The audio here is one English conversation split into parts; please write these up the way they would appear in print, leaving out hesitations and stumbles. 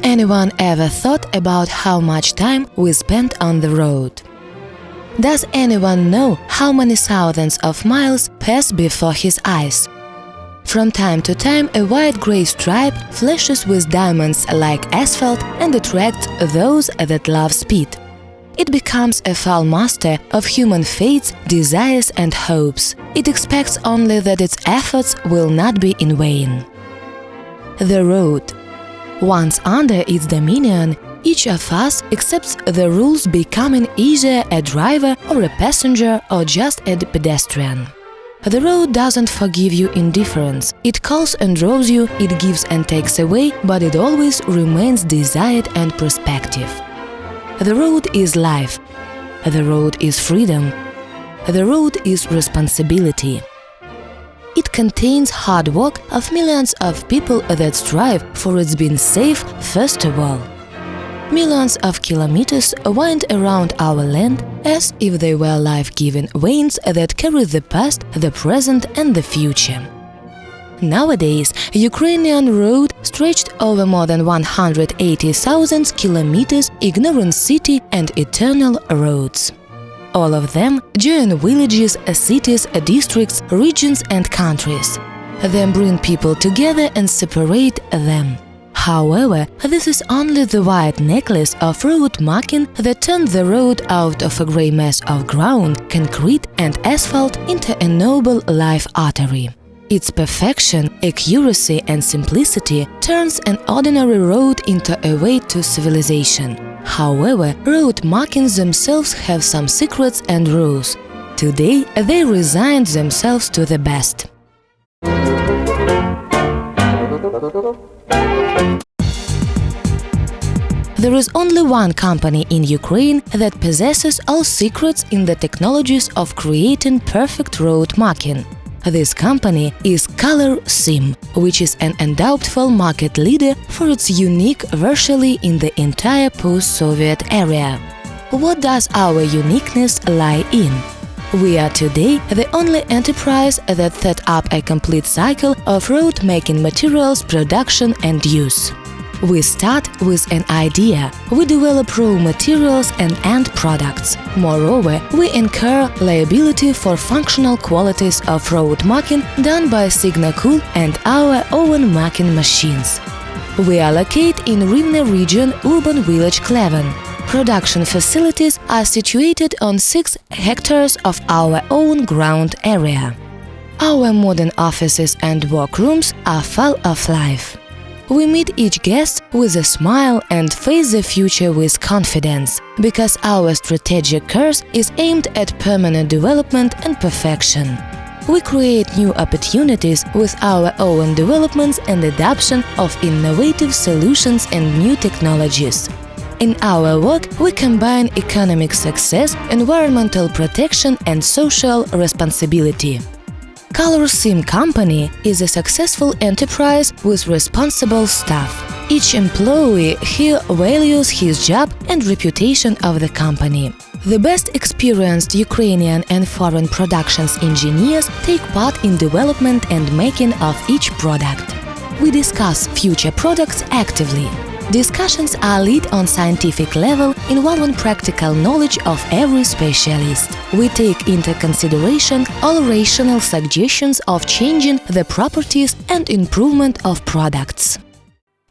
anyone ever thought about how much time we spent on the road? Does anyone know how many thousands of miles pass before his eyes? From time to time, a white-gray stripe flashes with diamonds like asphalt and attracts those that love speed. It becomes a foul master of human fates, desires and hopes. It expects only that its efforts will not be in vain. The road. Once under its dominion, each of us accepts the rules, becoming either a driver or a passenger or just a pedestrian. The road doesn't forgive you indifference. It calls and draws you, it gives and takes away, but it always remains desired and perspective. The road is life. The road is freedom. The road is responsibility. It contains hard work of millions of people that strive for its being safe first of all. Millions of kilometers wind around our land as if they were life-giving veins that carry the past, the present and the future. Nowadays, Ukrainian road stretched over more than 180,000 kilometers, ignoring city and eternal roads. All of them join villages, cities, districts, regions and countries. They bring people together and separate them. However, this is only the white necklace of road marking that turned the road out of a grey mess of ground, concrete and asphalt into a noble life artery. Its perfection, accuracy and simplicity turns an ordinary road into a way to civilization. However, road markings themselves have some secrets and rules. Today, they resign themselves to the best. There is only one company in Ukraine that possesses all secrets in the technologies of creating perfect road marking. This company is S.І.М, which is an undoubtful market leader for its unique virtually in the entire post-Soviet area. What does our uniqueness lie in? We are today the only enterprise that set up a complete cycle of road-making materials production and use. We start with an idea, we develop raw materials and end products. Moreover, we incur liability for functional qualities of road marking done by Signacool and our own marking machines. We are located in Rivne region, urban village Kleven. Production facilities are situated on 6 hectares of our own ground area. Our modern offices and workrooms are full of life. We meet each guest with a smile and face the future with confidence, because our strategic course is aimed at permanent development and perfection. We create new opportunities with our own developments and adoption of innovative solutions and new technologies. In our work, we combine economic success, environmental protection and social responsibility. S.І.М company is a successful enterprise with responsible staff. Each employee here values his job and reputation of the company. The best experienced Ukrainian and foreign productions engineers take part in development and making of each product. We discuss future products actively. Discussions are led on scientific level, involving practical knowledge of every specialist. We take into consideration all rational suggestions of changing the properties and improvement of products.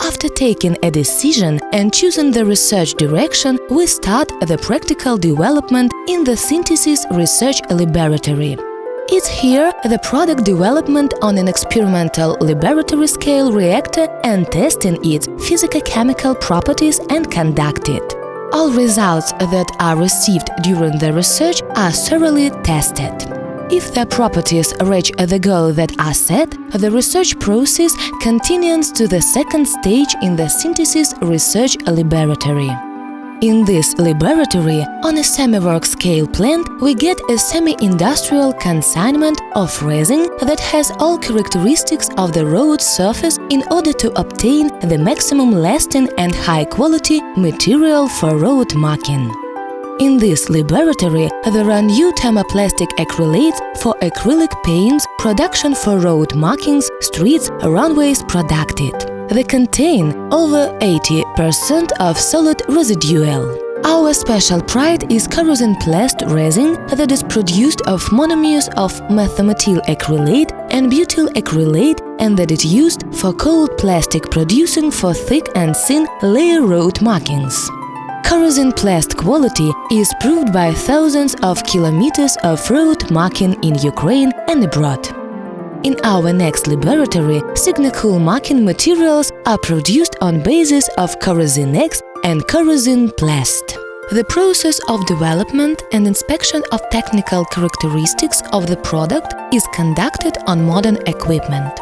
After taking a decision and choosing the research direction, we start the practical development in the Synthesis Research Laboratory. It's here the product development on an experimental laboratory scale reactor and testing its physico-chemical properties and conducted. All results that are received during the research are thoroughly tested. If the properties reach the goal that are set, the research process continues to the second stage in the Synthesis Research Laboratory. In this laboratory, on a semi-work scale plant, we get a semi-industrial consignment of resin that has all characteristics of the road surface in order to obtain the maximum lasting and high-quality material for road marking. In this laboratory, there are new thermoplastic acrylates for acrylic paints, production for road markings, streets, runways producted. They contain over 80% of solid residual. Our special pride is kerosene plast resin that is produced of monomers of methyl acrylate and butyl acrylate, and that is used for cold plastic producing for thick and thin layer road markings. Kerosene plast quality is proved by thousands of kilometers of road marking in Ukraine and abroad. In our next laboratory, Signacool marking materials are produced on basis of kerosene X and kerosene plast. The process of development and inspection of technical characteristics of the product is conducted on modern equipment.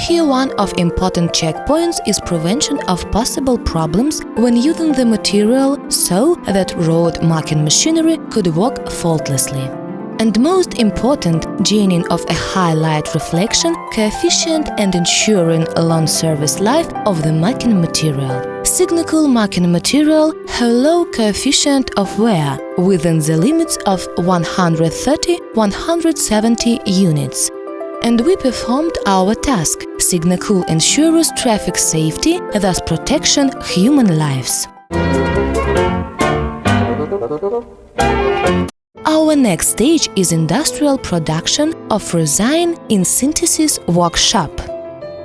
Here one of important checkpoints is prevention of possible problems when using the material so that road marking machinery could work faultlessly. And most important, gaining of a high light reflection coefficient and ensuring a long service life of the marking material. Signacool marking material have low coefficient of wear within the limits of 130–170 units. And we performed our task. Signacool ensures traffic safety, thus protection human lives. Our next stage is industrial production of resin in synthesis workshop.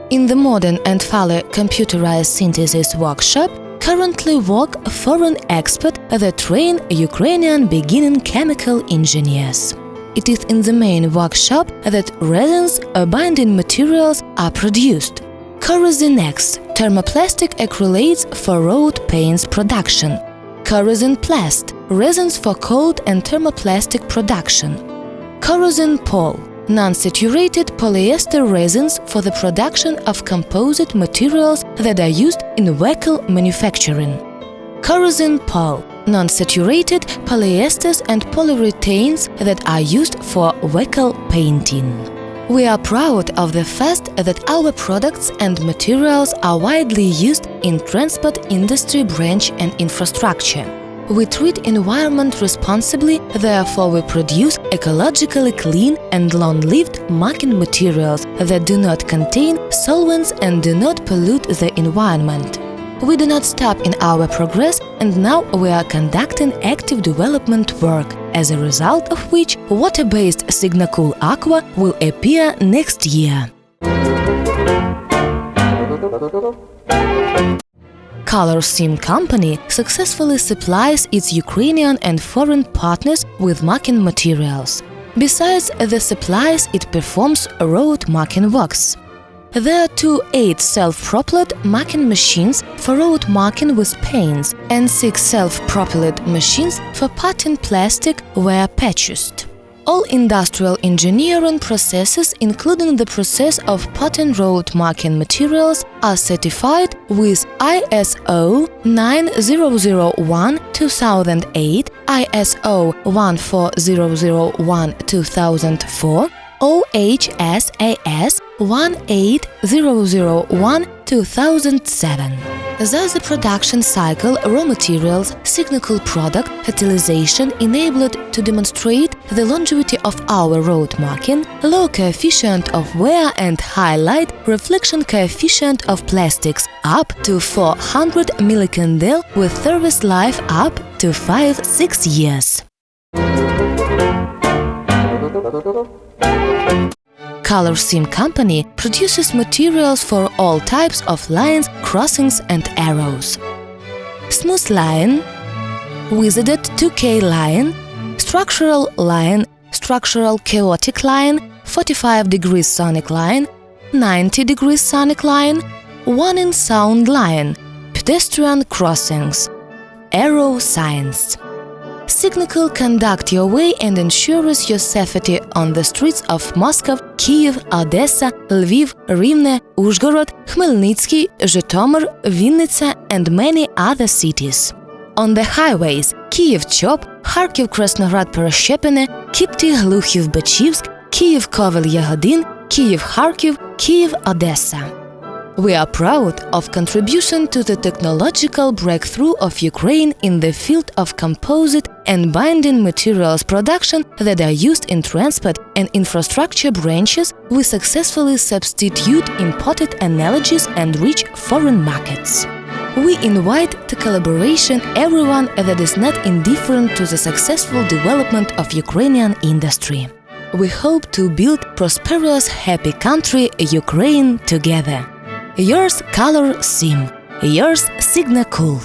In the modern and fully computerized synthesis workshop currently work foreign experts that train Ukrainian beginning chemical engineers. It is in the main workshop that resins or binding materials are produced. Kerosene X, thermoplastic acrylates for road paints production. Kerosene plast, resins for cold and thermoplastic production. Kerosene pol, non-saturated polyester resins for the production of composite materials that are used in vehicle manufacturing. Kerosene pol, non-saturated polyesters and polyurethanes that are used for vehicle painting. We are proud of the fact that our products and materials are widely used in transport industry branch and infrastructure. We treat environment responsibly, therefore we produce ecologically clean and long-lived marking materials that do not contain solvents and do not pollute the environment. We do not stop in our progress, and now we are conducting active development work, as a result of which water-based Signacool Aqua will appear next year. S.І.М company successfully supplies its Ukrainian and foreign partners with marking materials. Besides the supplies, it performs road marking works. There are 2 8 self-propelled marking machines for road marking with paints and 6 self-propelled machines for patting plastic were purchased. All industrial engineering processes, including the process of patting road marking materials, are certified with ISO 9001:2008, ISO 14001:2004, OHSAS 18001:2007. Thus, the production cycle, raw materials, Signacool product, utilization enabled to demonstrate the longevity of our road marking, low coefficient of wear and high light reflection coefficient of plastics up to 400 millicandel with service life up to 5–6 years. S.І.М company produces materials for all types of lines, crossings and arrows. Smooth line, wizarded 2K line, structural chaotic line, 45 degrees sonic line, 90 degrees sonic line, warning sound line, pedestrian crossings, arrow signs. Signacool conduct your way and ensures your safety on the streets of Moscow, Kyiv, Odessa, Lviv, Rivne, Uzhgorod, Khmelnytsky, Zhytomyr, Vinnytsia and many other cities. On the highways Kyiv-Chop, Kharkiv-Krasnograd-Peroshchepine, Kipty-Gluchiv-Bachivsk, Kyiv-Kovel-Yagodin, Kyiv-Kharkiv, Kyiv-Odessa. We are proud of contribution to the technological breakthrough of Ukraine in the field of composite and binding materials production that are used in transport and infrastructure branches. We successfully substitute imported analogies and reach foreign markets. We invite to collaboration everyone that is not indifferent to the successful development of Ukrainian industry. We hope to build prosperous, happy country Ukraine together. Yours, Color S.І.М. Yours, Signa Cool.